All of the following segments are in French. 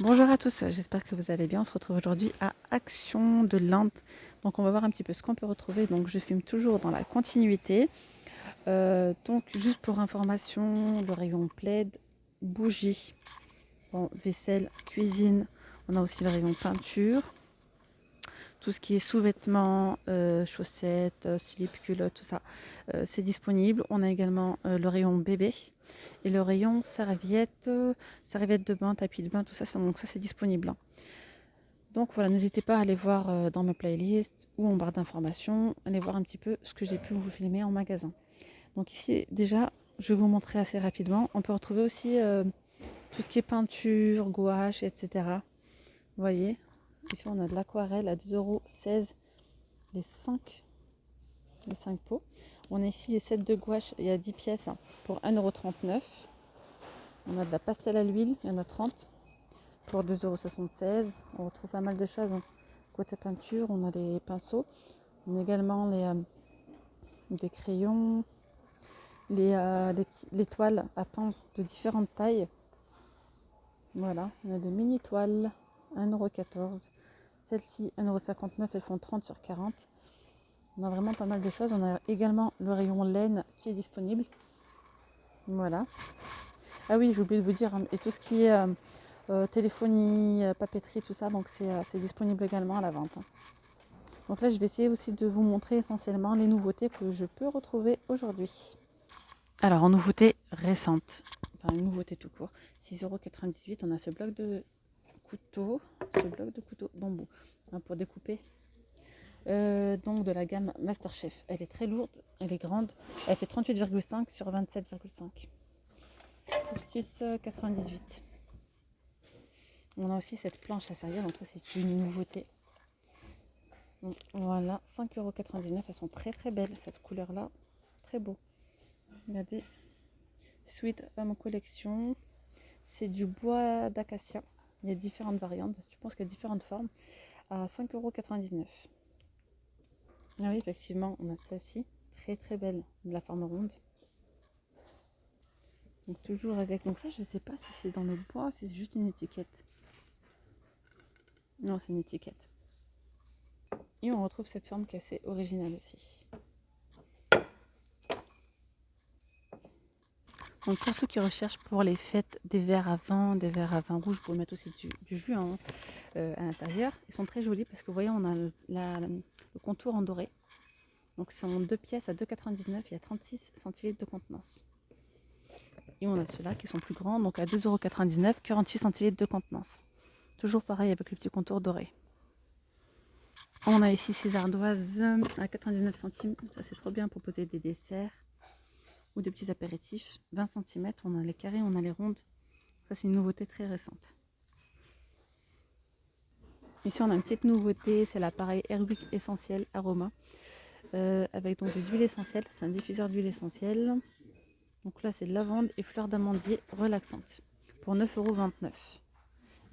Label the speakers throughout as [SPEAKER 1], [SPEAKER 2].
[SPEAKER 1] Bonjour à tous, j'espère que vous allez bien. On se retrouve aujourd'hui à Action de l'Inde. Donc on va voir un petit peu ce qu'on peut retrouver. Donc je filme toujours dans la continuité. Donc juste pour information, le rayon plaid, bougies, bon, vaisselle, cuisine. On a aussi le rayon peinture. Tout ce qui est sous-vêtements, chaussettes, slips, culottes, tout ça, c'est disponible. On a également le rayon bébé et le rayon serviettes, serviettes de bain, tapis de bain, tout ça, donc ça c'est disponible, hein. Donc voilà, n'hésitez pas à aller voir dans mes playlists ou en barre d'informations, aller voir un petit peu ce que j'ai pu vous filmer en magasin. Donc ici déjà, je vais vous montrer assez rapidement. On peut retrouver aussi tout ce qui est peinture, gouache, etc. Vous voyez, ici on a de l'aquarelle à 2,16 € les 5 pots. On a ici les sets de gouache, il y a 10 pièces pour 1,39 €. On a de la pastel à l'huile, il y en a 30 pour 2,76 €. On retrouve pas mal de choses, hein. Côté peinture, on a les pinceaux, on a également des crayons, les toiles à peindre de différentes tailles. Voilà, on a des mini toiles, 1,14 €. Celles-ci, 1,59 €, elles font 30 sur 40. On a vraiment pas mal de choses. On a également le rayon laine qui est disponible. Voilà. Ah oui, j'ai oublié de vous dire, hein, et tout ce qui est téléphonie, papeterie, tout ça, donc c'est disponible également à la vente, hein. Donc là, je vais essayer aussi de vous montrer essentiellement les nouveautés que je peux retrouver aujourd'hui. Alors, en nouveauté récente, enfin une nouveauté tout court, 6,98 €, on a ce bloc de couteau bambou, hein, pour découper. Donc de la gamme Masterchef. Elle est très lourde, elle est grande, elle fait 38,5 sur 27,5 pour 6,98 €. On a aussi cette planche à servir, donc ça c'est une nouveauté. Donc, voilà, 5,99 €, elles sont très très belles, cette couleur là, très beau. Regardez, Sweet Home Collection, c'est du bois d'acacia, il y a différentes variantes, je pense qu'il y a différentes formes, à 5,99 €. Ah oui, effectivement, on a celle-ci, très très belle, de la forme ronde. Donc toujours avec, donc ça je sais pas si c'est dans le bois ou si c'est juste une étiquette. Non, c'est une étiquette. Et on retrouve cette forme qui est assez originale aussi. Donc pour ceux qui recherchent pour les fêtes des verres à vin, des verres à vin rouge, vous pouvez mettre aussi du jus, hein, à l'intérieur. Ils sont très jolis parce que vous voyez, on a le contour en doré. Donc c'est en 2 pièces à 2,99 €, il y a 36 centilitres de contenance. Et on a ceux-là qui sont plus grands, donc à 2,99 €, 48 centilitres de contenance. Toujours pareil avec le petit contour doré. On a ici ces ardoises à 99 centimes, ça c'est trop bien pour poser des desserts ou des petits apéritifs. 20 cm, on a les carrés, on a les rondes. Ça c'est une nouveauté très récente. Ici on a une petite nouveauté, c'est l'appareil Airwick Essentiel Aroma, avec donc des huiles essentielles, c'est un diffuseur d'huile essentielle. Donc là c'est lavande et fleur d'amandier relaxante pour 9,29 €.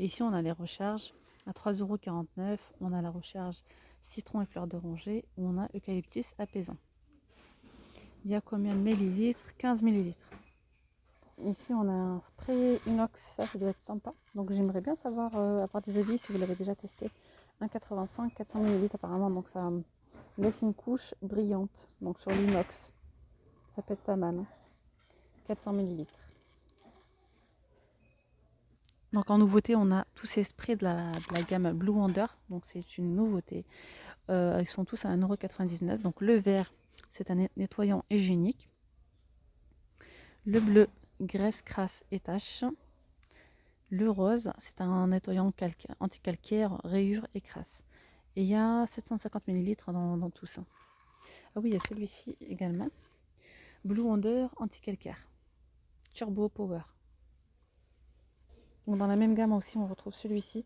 [SPEAKER 1] Et ici on a les recharges à 3,49 €, on a la recharge citron et fleur d'oranger, ou on a eucalyptus apaisant. Il y a combien de millilitres? 15 millilitres. Ici on a un spray inox, ça doit être sympa. Donc j'aimerais bien savoir, avoir des avis si vous l'avez déjà testé. 1,85, 400 millilitres apparemment, donc ça laisse une couche brillante. Donc sur l'inox, ça peut être pas mal, hein. 400 millilitres. Donc en nouveauté, on a tous ces sprays de la gamme Blue Wonder. Donc c'est une nouveauté. Ils sont tous à 1,99 €. Donc le vert, c'est un nettoyant hygiénique. Le bleu, graisse, crasse et taches. Le rose, c'est un nettoyant anti-calcaire, rayures et crasse. Et il y a 750 millilitres dans tout ça. Ah oui, il y a celui-ci également. Blue Wonder anti-calcaire. Turbo Power. Donc dans la même gamme aussi, on retrouve celui-ci.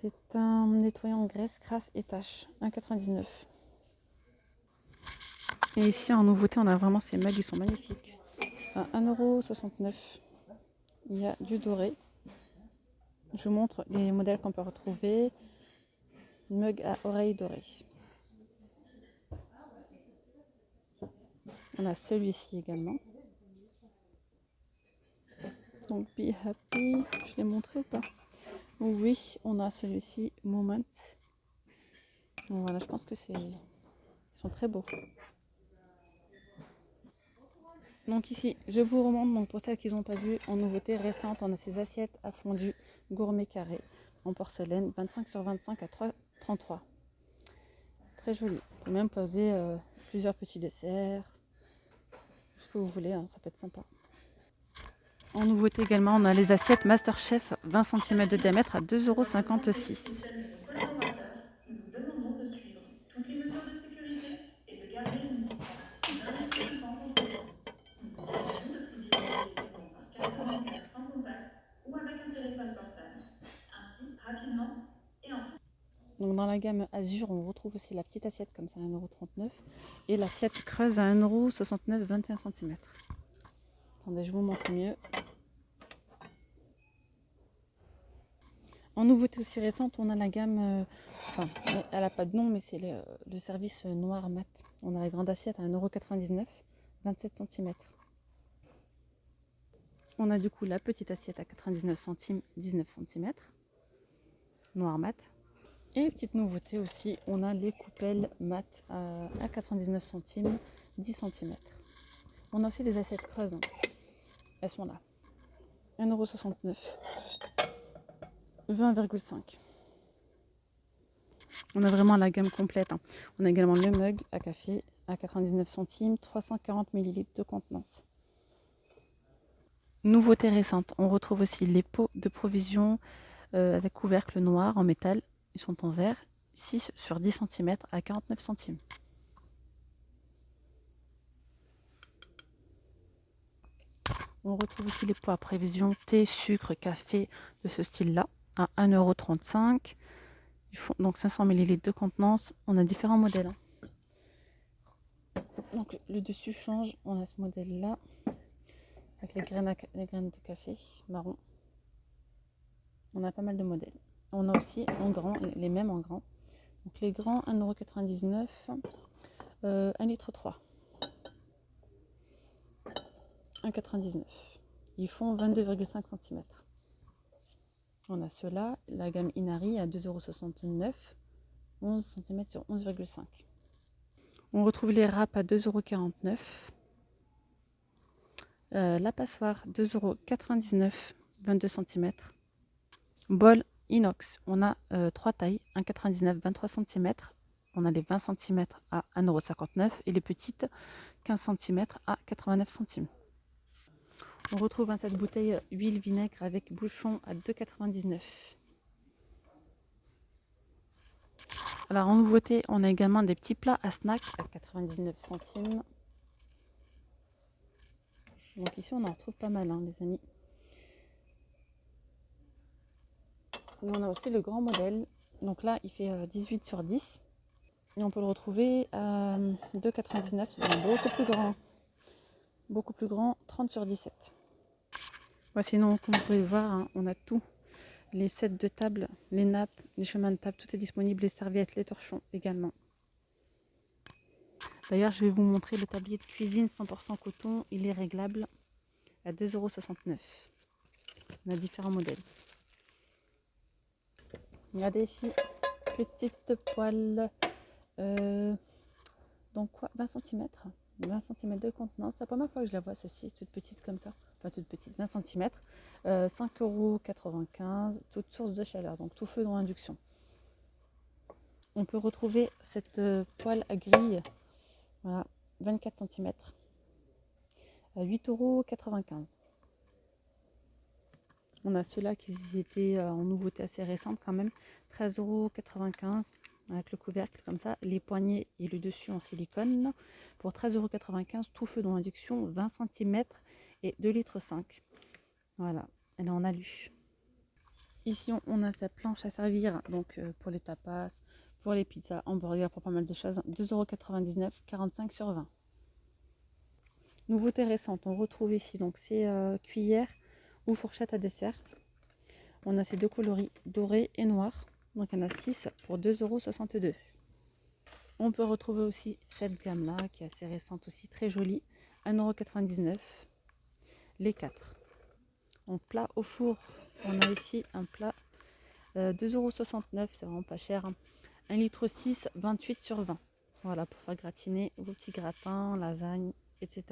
[SPEAKER 1] C'est un nettoyant graisse, crasse et taches. 1,99 €. Et ici en nouveauté, on a vraiment ces mugs, ils sont magnifiques. À 1,69 €. Il y a du doré. Je vous montre les modèles qu'on peut retrouver. Mug à oreilles dorées. On a celui-ci également. Donc Be Happy, je l'ai montré ou pas? Oui, on a celui-ci, Moment. Donc voilà, je pense que ils sont très beaux. Donc ici, je vous remonte, donc pour celles qui n'ont pas vu, en nouveauté récente, on a ces assiettes à fondu gourmet carré en porcelaine, 25 sur 25 à 3,33. Très joli. Vous pouvez même poser plusieurs petits desserts, ce que vous voulez, hein, ça peut être sympa. En nouveauté également, on a les assiettes Masterchef 20 cm de diamètre à 2,56 €.
[SPEAKER 2] Nous vous demandons de suivre toutes les mesures de sécurité et de garder une distance d'un mètre de temps entre vous. Nous vous demandons de privilégier les paiements par carte bancaire sans contact ou avec un téléphone portable. Ainsi, rapidement et en...
[SPEAKER 1] Donc dans la gamme Azur, on retrouve aussi la petite assiette comme ça à 1,39 € et l'assiette creuse à 1,69 €, 21 cm. Attendez, je vous montre mieux. En nouveauté aussi récente, on a la gamme, enfin, elle n'a pas de nom, mais c'est le service noir mat. On a la grande assiette à 1,99 €, 27 cm. On a du coup la petite assiette à 99 centimes, 19 cm, noir mat. Et petite nouveauté aussi, on a les coupelles mat à 99 centimes, 10 cm. On a aussi des assiettes creuses, hein. Elles sont là. 1,69 €, 20,5. On a vraiment la gamme complète, hein. On a également le mug à café à 99 centimes, 340 ml de contenance. Nouveauté récente, on retrouve aussi les pots de provision avec couvercle noir en métal. Ils sont en verre, 6 sur 10 cm à 49 centimes. On retrouve aussi les pots à prévision thé, sucre, café de ce style-là à 1,35 €. Ils font donc 500 ml de contenance. On a différents modèles, hein. Donc le dessus change. On a ce modèle-là avec les graines de café marron. On a pas mal de modèles. On a aussi en grand, les mêmes en grand. Donc les grands 1,99 €, 1,3 litre. 1,99 €. Ils font 22,5 cm. On a ceux-là, la gamme Inari à 2,69 €, 11 cm sur 11,5. On retrouve les râpes à 2,49 €. La passoire 2,99 €, 22 cm. Bol inox, on a 3 tailles, 1,99 €, 23 cm. On a les 20 cm à 1,59 € et les petites 15 cm à 89 centimes. On retrouve cette bouteille huile vinaigre avec bouchon à 2,99 €. Alors en nouveauté, on a également des petits plats à snack à 99 centimes. Donc ici on en retrouve pas mal, hein, les amis. On a aussi le grand modèle. Donc là il fait 18 sur 10. Et on peut le retrouver à 2,99 €. C'est beaucoup plus grand. Beaucoup plus grand, 30 sur 17. Ouais, sinon, comme vous pouvez le voir, hein, on a tout. Les sets de table, les nappes, les chemins de table, tout est disponible. Les serviettes, les torchons également. D'ailleurs, je vais vous montrer le tablier de cuisine 100% coton. Il est réglable à 2,69 €. On a différents modèles. Regardez ici, petite poêle. Donc quoi, 20 cm. 20 cm de contenance. C'est la première fois que je la vois, celle-ci, toute petite comme ça. Enfin, toute petite, 20 cm. 5,95 €. Toute source de chaleur, donc tout feu dans induction. On peut retrouver cette poêle à grille, voilà, 24 cm, à 8,95 €. On a ceux-là qui étaient en nouveauté assez récente quand même, 13,95 € avec le couvercle comme ça, les poignées et le dessus en silicone pour 13,95 €, tout feu dans induction, 20 cm et 2,5 litres. Voilà, elle est en alu. Ici on a cette planche à servir donc pour les tapas, pour les pizzas, hamburgers, pour pas mal de choses, 2,99 €, 45 sur 20. Nouveauté récente, on retrouve ici donc ces cuillères ou fourchettes à dessert. On a ces deux coloris, doré et noir. Donc il y en a 6 pour 2,62 €. On peut retrouver aussi cette gamme-là qui est assez récente aussi, très jolie, 1,99 €, les 4. Donc plat au four, on a ici un plat 2,69 €, c'est vraiment pas cher. 1,6 litre, 28 sur 20. Voilà, pour faire gratiner vos petits gratins, lasagnes, etc.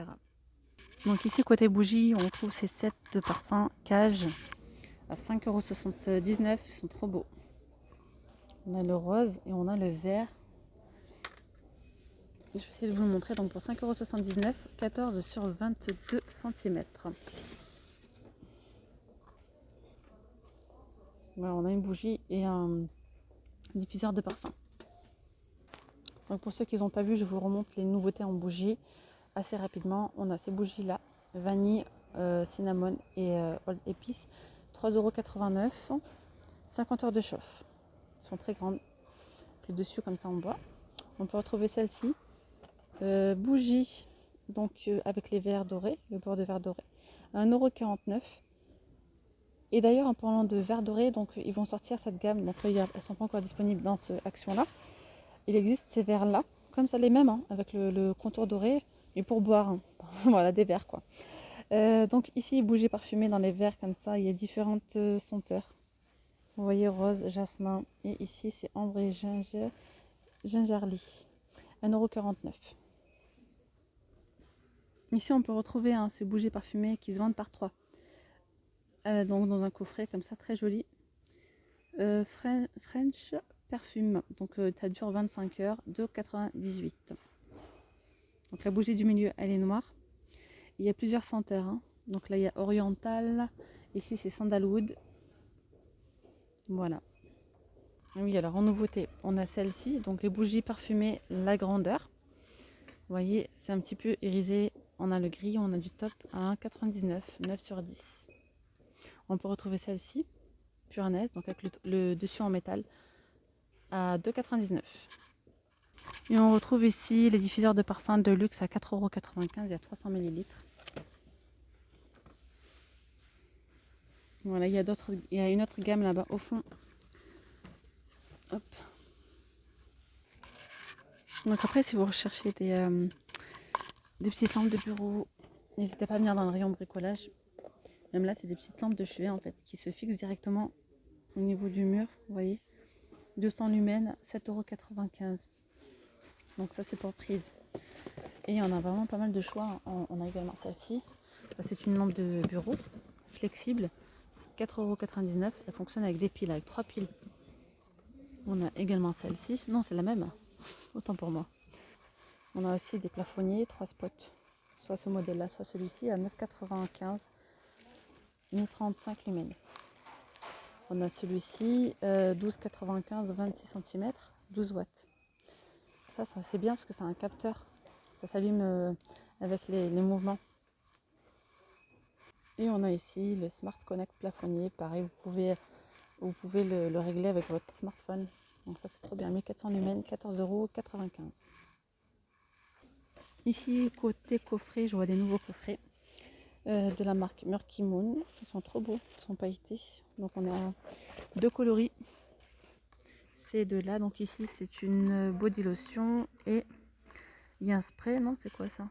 [SPEAKER 1] Donc ici, côté bougie, on trouve ces sets de parfums Cage à 5,79 €. Ils sont trop beaux. On a le rose et on a le vert. Je vais essayer de vous le montrer. Donc pour 5,79 €, 14 sur 22 cm. Voilà, on a une bougie et un diffuseur de parfum. Donc pour ceux qui n'ont pas vu, je vous remonte les nouveautés en bougie assez rapidement. On a ces bougies là, vanille, cinnamon et old épice, 3,89 €, 50 heures de chauffe. Elles sont très grandes. Puis dessus comme ça en bois. On peut retrouver celle-ci, bougie, donc avec les verres dorés, le bord de verre doré, à 1,49 €. Et d'ailleurs, en parlant de verre doré, donc ils vont sortir cette gamme. Donc elles ne sont pas encore disponibles dans cette action-là. Il existe ces verres-là, comme ça les mêmes, hein, avec le contour doré, et pour boire. Hein. Voilà, des verres quoi. Donc ici, bougie parfumée dans les verres comme ça, il y a différentes senteurs. Vous voyez rose, jasmin, et ici c'est ambre et gingerly. 1,49 €. Ici on peut retrouver ces bougies parfumées qui se vendent par 3. Donc dans un coffret comme ça, très joli. French Perfume, donc ça dure 25 heures, 2,98 €. Donc la bougie du milieu, elle est noire. Il y a plusieurs senteurs. Hein. Donc là, il y a Oriental. Ici, c'est Sandalwood. Voilà. Oui, alors en nouveauté, on a celle-ci. Donc les bougies parfumées, la grandeur. Vous voyez, c'est un petit peu irisé. On a le gris, on a du top à 1,99 €, 9 sur 10. On peut retrouver celle-ci, Pureness, donc avec le dessus en métal, à 2,99 €. Et on retrouve ici les diffuseurs de parfum de luxe à 4,95 €, il y a 300 ml. Voilà, il y a une autre gamme là-bas au fond. Hop. Donc après, si vous recherchez des petites lampes de bureau, n'hésitez pas à venir dans le rayon bricolage. Même là, c'est des petites lampes de chevet en fait qui se fixent directement au niveau du mur. Vous voyez, 200 lumens, 7,95 €. Donc ça, c'est pour prise. Et on a vraiment pas mal de choix. On a également celle-ci. C'est une lampe de bureau flexible, 4,99 €. Elle fonctionne avec des piles, avec 3 piles. On a également celle-ci. Non, c'est la même. Autant pour moi. On a aussi des plafonniers, 3 spots. Soit ce modèle-là, soit celui-ci, à 9,95 €, 1035 lumens. On a celui-ci, 12,95 €, 26 cm, 12 watts. Ça c'est bien parce que c'est un capteur. Ça s'allume avec les mouvements. Et on a ici le Smart Connect plafonnier. Pareil, vous pouvez le régler avec votre smartphone. Donc ça c'est trop bien. 1400 lumens, 14,95 €. Ici, côté coffret, je vois des nouveaux coffrets de la marque Murky Moon. Ils sont trop beaux, ils sont pailletés. Donc on a 2 coloris. Ces deux-là. Donc ici, c'est une body lotion et il y a un spray. Non, c'est quoi ça?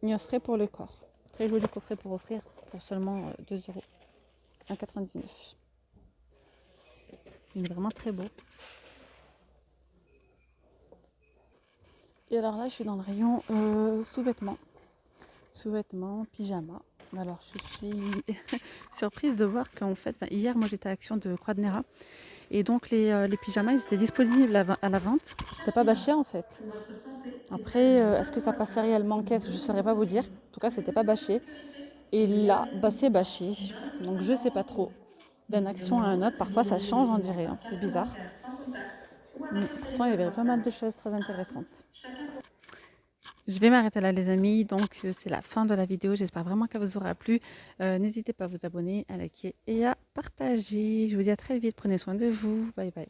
[SPEAKER 1] Il y a un spray pour le corps. Très joli coffret pour offrir pour seulement 2 €. 1,99 €. Il est vraiment très beau. Et alors là, je suis dans le rayon sous-vêtements. Sous-vêtements, pyjama. Alors, je suis surprise de voir qu'en fait, hier, moi j'étais à Action de Croix de Néra. Et donc, les pyjamas, ils étaient disponibles à la vente. C'était pas bas cher en fait. Après, est-ce que ça passait réellement en caisse? Je ne saurais pas vous dire. En tout cas, c'était pas bâché. Et là, c'est bâché. Donc, je sais pas trop. D'une action à un autre, parfois ça change, on dirait. Hein. C'est bizarre. Pourtant, il y avait pas mal de choses très intéressantes. Je vais m'arrêter là les amis, donc c'est la fin de la vidéo, j'espère vraiment qu'elle vous aura plu. N'hésitez pas à vous abonner, à liker et à partager. Je vous dis à très vite, prenez soin de vous, bye bye.